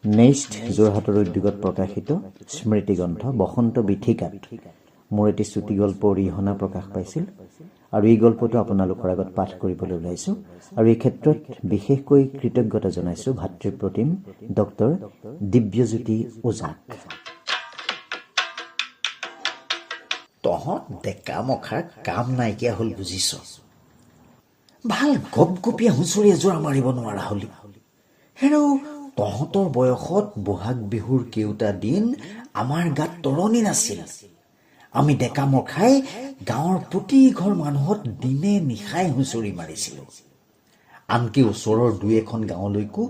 Next যোৰহাটৰ উদ্যোগত প্ৰকাশিত স্মৃতিগ্ৰন্থ বসন্ত বিথিকাত মোৰ এটি চুটি গল্প অৰিহণা প্ৰকাশ পাইছিল আৰু এই গল্পটো আপোনালোকৰ আগত পাঠ কৰিবলৈ ওলাইছোঁ আৰু এই ক্ষেত্ৰত বিশেষকৈ কৃতজ্ঞতা জনাইছোঁ ভাতৃপ্ৰতিম ডক্টৰ দিব্যজ্যোতি ওজাক। তহঁত ডেকা মখাৰ কাম নাইকিয়া হ'ল বুজিছ। ভাল গপগপীয়া হুঁচৰি এযোৰা মাৰিব নোৱাৰা হলি। হেৰৌ তহঁতৰ বয়সত বহাগ বিহুৰ কেওটা দিন আমাৰ গাত তৰণি নাছিল। আমি ডেকা মখাই গাঁৱৰ প্ৰতি ঘৰ মানুহত দিনে নিশাই হুঁচৰি মাৰিছিলোঁ। আনকি ওচৰৰ দুই এখন গাঁৱলৈকো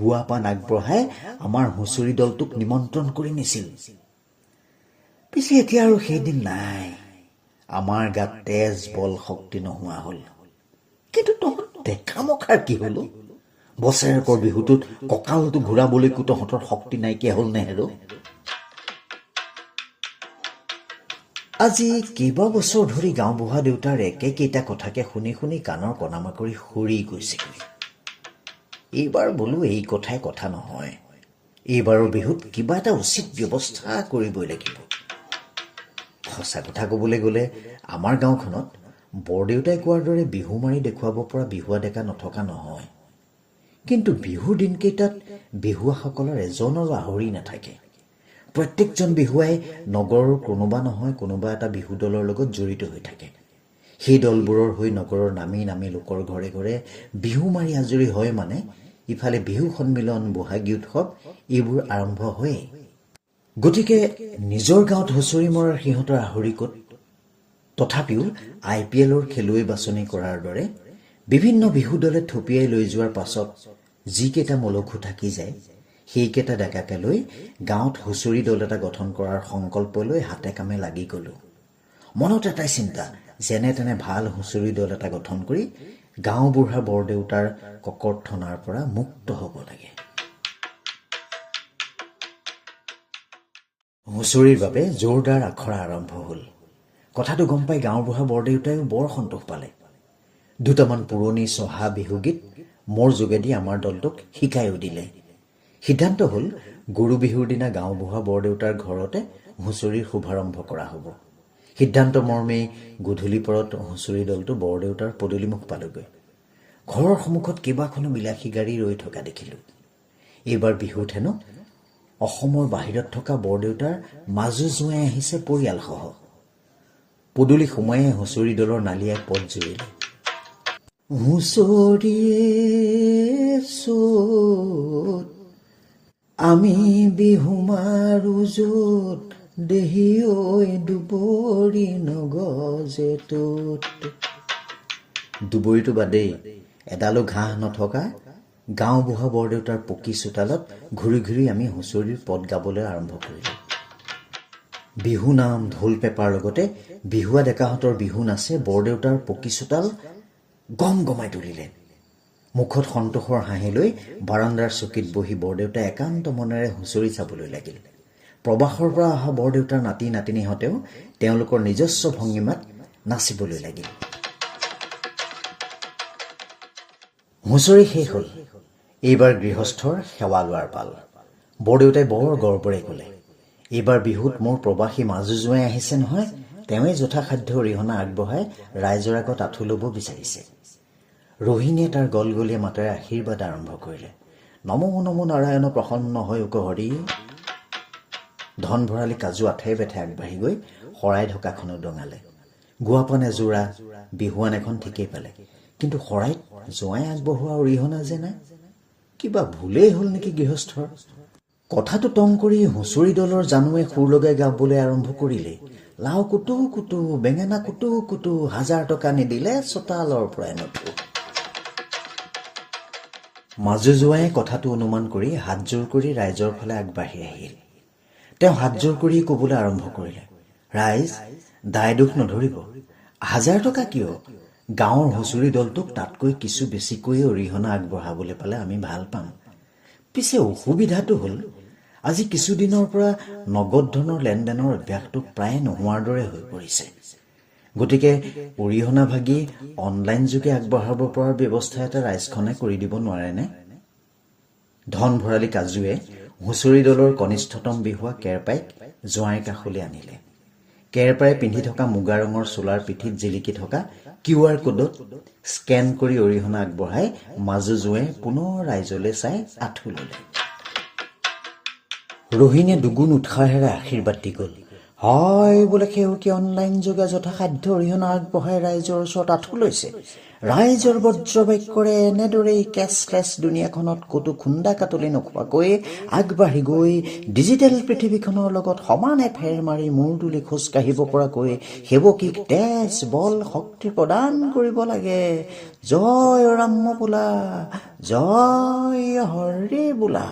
গুৱা পাণ আগবঢ়াই আমাৰ হুঁচৰি দলটোক নিমন্ত্ৰণ কৰি নিছিল। পিছে এতিয়া আৰু সেইদিন নাই। আমাৰ গাত তেজ বল শক্তি নোহোৱা হ'ল। কিন্তু তহঁত ডেকা মখাৰ কি হ'ল? বছৰেকৰ বিহুটোত কঁকালটো ঘূৰাবলৈকো তহঁতৰ শক্তি নাইকিয়া হ'ল নে হেৰ? আজি কেইবা বছৰ ধৰি গাঁওবুঢ়া দেউতাৰ একেকেইটা কথাকে শুনি শুনি কাণৰ কণামা কৰি সৰি গৈছেগৈ। এইবাৰ বোলো এই কথাই কথা নহয়। এইবাৰৰ বিহুত কিবা এটা উচিত ব্যৱস্থা কৰিবই লাগিব। সঁচা কথা ক'বলৈ গ'লে আমাৰ গাঁওখনত বৰদেউতাই কোৱাৰ দৰে বিহু মাৰি দেখুৱাব পৰা বিহুৱা ডেকা নথকা নহয়। কিন্তু বিহুৰ দিনকেইটাত বিহুৱাসকলৰ এজনৰো আহৰি নাথাকে। প্ৰত্যেকজন বিহুৱাই নগৰৰ কোনোবা নহয় কোনোবা এটা বিহু দলৰ লগত জড়িত হৈ থাকে। সেই দলবোৰৰ হৈ নগৰৰ নামী নামী লোকৰ ঘৰে ঘৰে বিহু মাৰি আজৰি হয় মানে ইফালে বিহু সন্মিলন, বহাগী উৎসৱ এইবোৰ আৰম্ভ হয়েই। গতিকে নিজৰ গাঁৱত হুঁচৰি মৰাৰ সিহঁতৰ আহৰি ক'ত? তথাপিও IPLৰ খেলুৱৈ বাছনি কৰাৰ দৰে বিভিন্ন বিহু দলে থপিয়াই লৈ যোৱাৰ পাছত যিকেইটা মলখু থাকি যায় সেইকেইটা ডেকাকে লৈ গাঁৱত হুঁচৰি দল এটা গঠন কৰাৰ সংকল্প লৈ হাতে কামে লাগি গ'লোঁ। মনত এটাই চিন্তা, যেনে তেনে ভাল হুঁচৰি দল এটা গঠন কৰি গাঁওবুঢ়া বৰদেউতাৰ ককৰ্থনাৰ পৰা মুক্ত হ'ব লাগে। হুঁচৰিৰ বাবে জোৰদাৰ আখৰা আৰম্ভ হ'ল। কথাটো গম পাই গাঁওবুঢ়া বৰদেউতাইও বৰ সন্তোষ পালে। দুটামান পুৰণি চহা বিহুগীত মোৰ যোগেদি আমাৰ দলটোক শিকাইও দিলে। সিদ্ধান্ত হ'ল গৰু বিহুৰ দিনা গাঁওবুঢ়া বৰদেউতাৰ ঘৰতে হুঁচৰিৰ শুভাৰম্ভ কৰা হ'ব। সিদ্ধান্ত মৰ্মেই গধূলি পৰত হুঁচৰি দলটো বৰদেউতাৰ পদূলিমুখ পালোগৈ। ঘৰৰ সন্মুখত কেইবাখনো বিলাসী গাড়ী ৰৈ থকা দেখিলোঁ। এইবাৰ বিহুত হেনো অসমৰ বাহিৰত থকা বৰদেউতাৰ মাজু জোঁৱাই আহিছে পৰিয়ালসহ। পদূলি সোমায়ে হুঁচৰি দলৰ নালিয়াই পদ জুৰিলে। হুঁচৰিয়ে চোত আমি বিহু মাৰো য'ত, দেহি ঐ দুবৰি নগজে তোত। দুবৰিটো বাদেই এডালো ঘাঁহ নথকা গাঁওবুঢ়া বৰদেউতাৰ পকী চোতালত ঘূৰি ঘূৰি আমি হুঁচৰিৰ পদ গাবলৈ আৰম্ভ কৰিলোঁ। বিহু নাম, ঢোল পেঁপাৰ লগতে বিহুৱা ডেকাহঁতৰ বিহু নাচে বৰদেউতাৰ পকী চোতাল গম গমাই তুলিলে। মুখত সন্তোষৰ হাঁহি লৈ বাৰাণ্ডাৰ চকীত বহি বৰদেউতাই একান্ত মনেৰে হুঁচৰি চাবলৈ লাগিল। প্ৰবাসৰ পৰা অহা বৰদেউতাৰ নাতি নাতিনীহঁতেও তেওঁলোকৰ নিজস্ব ভংগীমাত নাচিবলৈ লাগিল। হুঁচৰি শেষ হ'ল। এইবাৰ গৃহস্থৰ সেৱা লোৱাৰ পাল। বৰদেউতাই বৰ গৰ্বৰে ক'লে, এইবাৰ বিহুত মোৰ প্ৰবাসী মাজু জোঁৱাই আহিছে নহয়, তেওঁৱে যথাসাধ্য অৰিহণা আগবঢ়াই ৰাইজৰ আগত আঁঠু ল'ব বিচাৰিছে। ৰোহিণীয়ে তাৰ গলগলীয়া মাতেৰে আশীৰ্বাদ আৰম্ভ কৰিলে। নমো নমো নাৰায়ণ প্ৰসন্ন হৈ উক হৰি। ধন ভৰালি কাজু আঠে বেঠে আগবাঢ়ি গৈ শৰাই ঢকাখনো দঙালে। গুৱা পাণ এযোৰা, বিহুৱান এখন ঠিকেই পালে। কিন্তু শৰাইত জোঁৱাই আগবঢ়োৱা অৰিহণা যে নাই। কিবা ভুলেই হ'ল নেকি গৃহস্থৰ? কথাটো টং কৰি হুঁচৰি দলৰ জানুৱে সুৰ লগাই গাবলৈ আৰম্ভ কৰিলে। লাও কুটু কুটু, বেঙেনা কুটু কুটু, 1000 টকা নিদিলে চোতালৰ পৰাই নুঠো। মাজু জোঁৱায়ে কথাটো অনুমান কৰি হাতজোৰ কৰি ৰাইজৰ ফালে আগবাঢ়ি আহিল। তেওঁ হাতজোৰ কৰি ক'বলৈ আৰম্ভ কৰিলে, ৰাইজ, দায় দোষ নধৰিব। 1000 টকা কিয়? গাঁৱৰ হুঁচৰি দলটোক তাতকৈ কিছু বেছিকৈ অৰিহণা আগবঢ়াবলৈ পালে আমি ভাল পাম। পিছে অসুবিধাটো হ'ল আজি কিছুদিনৰ পৰা নগদ ধনৰ লেনদেনৰ অভ্যাসটো প্ৰায় নোহোৱাৰ দৰে হৈ পৰিছে। গতিকে অৰিহণা ভাগি অনলাইন যোগে আগবঢ়াব পৰাৰ ব্যৱস্থা এটা ৰাইজখনে কৰি দিব নোৱাৰেনে? ধন ভৰালি কাজুৱে হুঁচৰি দলৰ কনিষ্ঠতম বিহুৱা কেৰপাইক জোঁৱাইৰ কাষলৈ আনিলে। কেৰপাই পিন্ধি থকা মুগা ৰঙৰ চোলাৰ পিঠিত জিলিকি থকা QR কোডত স্কেন কৰি অৰিহণা আগবঢ়াই মাজু জোঁৱে পুনৰ ৰাইজলৈ চাই আঁঠু ল'লে। ৰহিণীয়ে দুগুণ উৎসাহেৰে আশীৰ্বাদ দি গ'ল। হয় বোলে সেউকী অনলাইন যোগে যথাসাধ্য অৰিহণা আগবঢ়াই ৰাইজৰ ওচৰত আঁঠু লৈছে। ৰাইজৰ বজ্ৰবাক্যৰে এনেদৰেই কেছলেছ দুনিয়াখনত ক'তো খুন্দা কাটলি নোখোৱাকৈ আগবাঢ়ি গৈ ডিজিটেল পৃথিৱীখনৰ লগত সমানে ফেৰ মাৰি মূৰ তুলি খোজ কাঢ়িব পৰাকৈ সেৱকীক তেজ বল শক্তি প্ৰদান কৰিব লাগে। জয় ৰাম বোলা, জয় হৰি বোলা।